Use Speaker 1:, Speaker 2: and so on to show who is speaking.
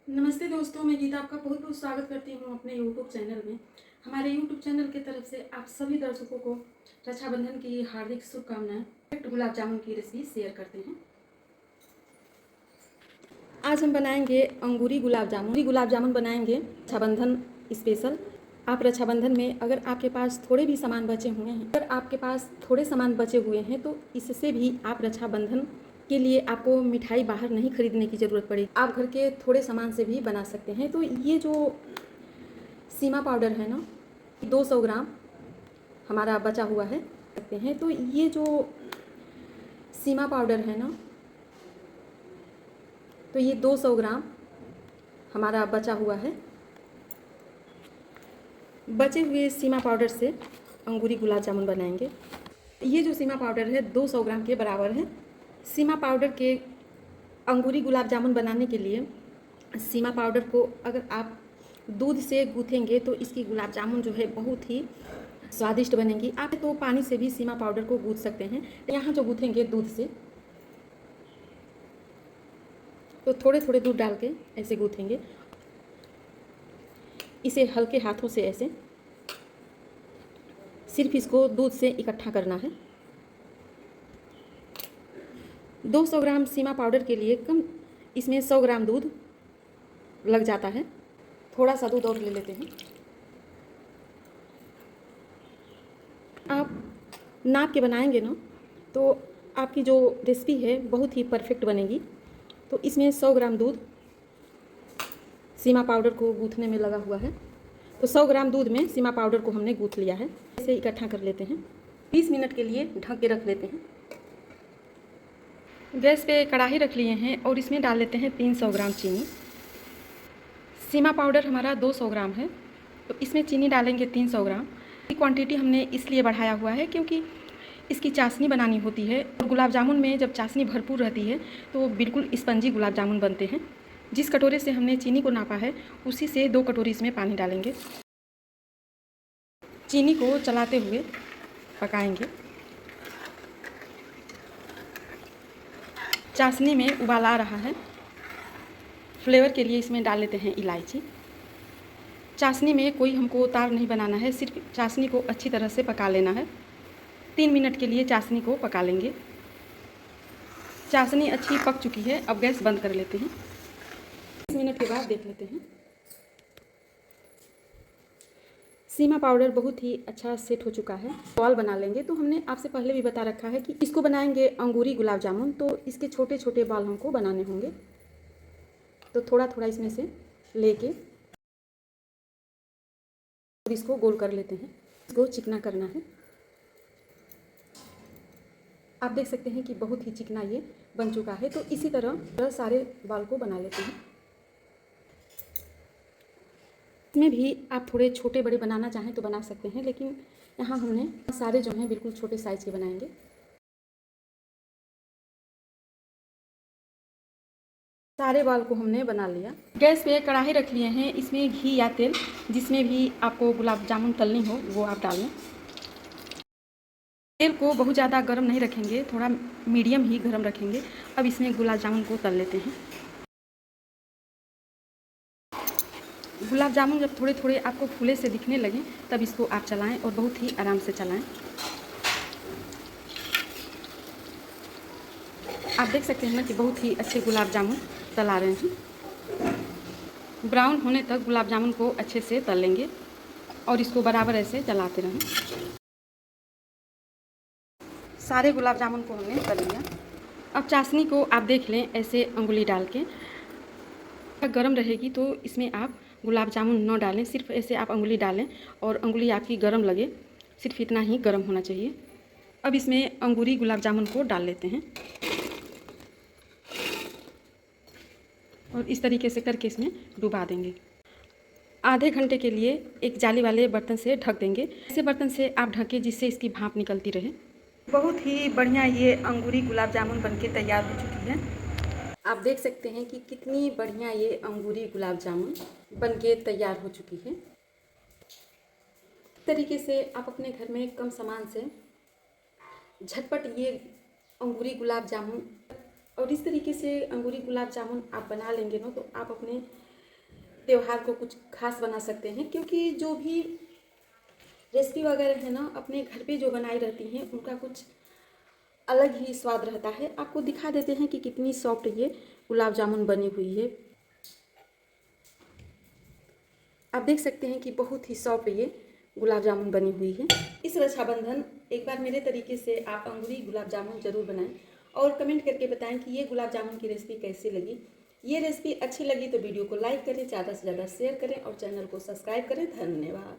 Speaker 1: नमस्ते दोस्तों, मैं गीता आपका बहुत बहुत स्वागत करती हूँ अपने यूट्यूब चैनल में। हमारे यूट्यूब चैनल की तरफ से आप सभी दर्शकों को रक्षाबंधन की हार्दिक शुभकामनाएं। गुलाब जामुन की रेसिपी शेयर करते हैं। आज हम बनाएंगे अंगूरी गुलाब जामुन। गुलाब जामुन बनाएंगे रक्षाबंधन स्पेशल। आप रक्षाबंधन में अगर आपके पास थोड़े भी सामान बचे हुए हैं तो इससे भी आप रक्षाबंधन के लिए आपको मिठाई बाहर नहीं खरीदने की ज़रूरत पड़ेगी। आप घर के थोड़े सामान से भी बना सकते हैं। तो ये जो सीमा पाउडर है ना, 200 ग्राम हमारा बचा हुआ है सकते हैं। तो ये जो सीमा पाउडर है ना, तो ये 200 ग्राम हमारा बचा हुआ है। बचे हुए सीमा पाउडर से अंगूरी गुलाब जामुन बनाएंगे। ये जो सीमा पाउडर है 200 ग्राम के बराबर है। सीमा पाउडर के अंगूरी गुलाब जामुन बनाने के लिए सीमा पाउडर को अगर आप दूध से गूँथेंगे तो इसकी गुलाब जामुन जो है बहुत ही स्वादिष्ट बनेंगी। आप तो पानी से भी सीमा पाउडर को गूँथ सकते हैं। यहाँ जो गूँथेंगे दूध से, तो थोड़े थोड़े दूध डाल के ऐसे गूँथेंगे। इसे हल्के हाथों से ऐसे सिर्फ इसको दूध से इकट्ठा करना है। 200 ग्राम सीमा पाउडर के लिए कम इसमें 100 ग्राम दूध लग जाता है। थोड़ा सा दूध और ले लेते हैं। आप नाप के बनाएंगे ना तो आपकी जो रेसिपी है बहुत ही परफेक्ट बनेगी। तो इसमें 100 ग्राम दूध सीमा पाउडर को गूँथने में लगा हुआ है। तो 100 ग्राम दूध में सीमा पाउडर को हमने गूँथ लिया है। इसे इकट्ठा कर लेते हैं। 20 मिनट के लिए ढक के रख लेते हैं। गैस पे कढ़ाई रख लिए हैं और इसमें डाल लेते हैं 300 ग्राम चीनी। सीमा पाउडर हमारा 200 ग्राम है, तो इसमें चीनी डालेंगे 300 ग्राम। क्वांटिटी हमने इसलिए बढ़ाया हुआ है क्योंकि इसकी चाशनी बनानी होती है और गुलाब जामुन में जब चाशनी भरपूर रहती है तो बिल्कुल स्पंजी गुलाब जामुन बनते हैं। जिस कटोरे से हमने चीनी को नापा है उसी से 2 कटोरी इसमें पानी डालेंगे। चीनी को चलाते हुए पकाएंगे। चाशनी में उबाल आ रहा है। फ्लेवर के लिए इसमें डाल लेते हैं इलायची। चाशनी में कोई हमको तार नहीं बनाना है, सिर्फ चाशनी को अच्छी तरह से पका लेना है। 3 मिनट के लिए चाशनी को पका लेंगे। चाशनी अच्छी पक चुकी है, अब गैस बंद कर लेते हैं। 20 मिनट के बाद देख लेते हैं। सीमा पाउडर बहुत ही अच्छा सेट हो चुका है। बॉल बना लेंगे। तो हमने आपसे पहले भी बता रखा है कि इसको बनाएंगे अंगूरी गुलाब जामुन, तो इसके छोटे छोटे बॉल हमको बनाने होंगे। तो थोड़ा थोड़ा इसमें से लेके और इसको गोल कर लेते हैं। इसको चिकना करना है। आप देख सकते हैं कि बहुत ही चिकना ये बन चुका है। तो इसी तरह सारे बॉल को बना लेते हैं। इसमें भी आप थोड़े छोटे बड़े बनाना चाहें तो बना सकते हैं, लेकिन यहाँ हमने सारे जो हैं बिल्कुल छोटे साइज़ के बनाएंगे। सारे बाल को हमने बना लिया। गैस पे कढ़ाई रख लिए हैं। इसमें घी या तेल जिसमें भी आपको गुलाब जामुन तलनी हो वो आप डाल लें। तेल को बहुत ज़्यादा गर्म नहीं रखेंगे, थोड़ा मीडियम ही गर्म रखेंगे। अब इसमें गुलाब जामुन को तल लेते हैं। गुलाब जामुन जब थोड़े थोड़े आपको फूले से दिखने लगें तब इसको आप चलाएं और बहुत ही आराम से चलाएं। आप देख सकते हैं ना कि बहुत ही अच्छे गुलाब जामुन तला रहे हैं। ब्राउन होने तक गुलाब जामुन को अच्छे से तल लेंगे और इसको बराबर ऐसे चलाते रहें। सारे गुलाब जामुन को हमने तल लिया। अब चाशनी को आप देख लें ऐसे अंगुली डाल के। गर्म रहेगी तो इसमें आप गुलाब जामुन न डालें, सिर्फ ऐसे आप अंगुली डालें और अंगुली आपकी गर्म लगे, सिर्फ इतना ही गर्म होना चाहिए। अब इसमें अंगूरी गुलाब जामुन को डाल लेते हैं और इस तरीके से करके इसमें डुबा देंगे। आधे घंटे के लिए एक जाली वाले बर्तन से ढक देंगे। ऐसे बर्तन से आप ढकें जिससे इसकी भाप निकलती रहे। बहुत ही बढ़िया ये अंगूरी गुलाब जामुन बनके तैयार हो चुकी है। आप देख सकते हैं कि कितनी बढ़िया ये अंगूरी गुलाब जामुन बनके तैयार हो चुकी है। इस तरीके से आप अपने घर में कम सामान से झटपट ये अंगूरी गुलाब जामुन, और इस तरीके से अंगूरी गुलाब जामुन आप बना लेंगे ना तो आप अपने त्यौहार को कुछ खास बना सकते हैं, क्योंकि जो भी रेसिपी वगैरह है ना अपने घर पे जो बनाई रहती हैं उनका कुछ अलग ही स्वाद रहता है। आपको दिखा देते हैं कि कितनी सॉफ्ट ये गुलाब जामुन बनी हुई है। आप देख सकते हैं कि बहुत ही सॉफ्ट ये गुलाब जामुन बनी हुई है। इस रक्षाबंधन एक बार मेरे तरीके से आप अंगूरी गुलाब जामुन ज़रूर बनाएं और कमेंट करके बताएं कि ये गुलाब जामुन की रेसिपी कैसी लगी। ये रेसिपी अच्छी लगी तो वीडियो को लाइक करें, ज़्यादा से ज़्यादा शेयर करें और चैनल को सब्सक्राइब करें। धन्यवाद।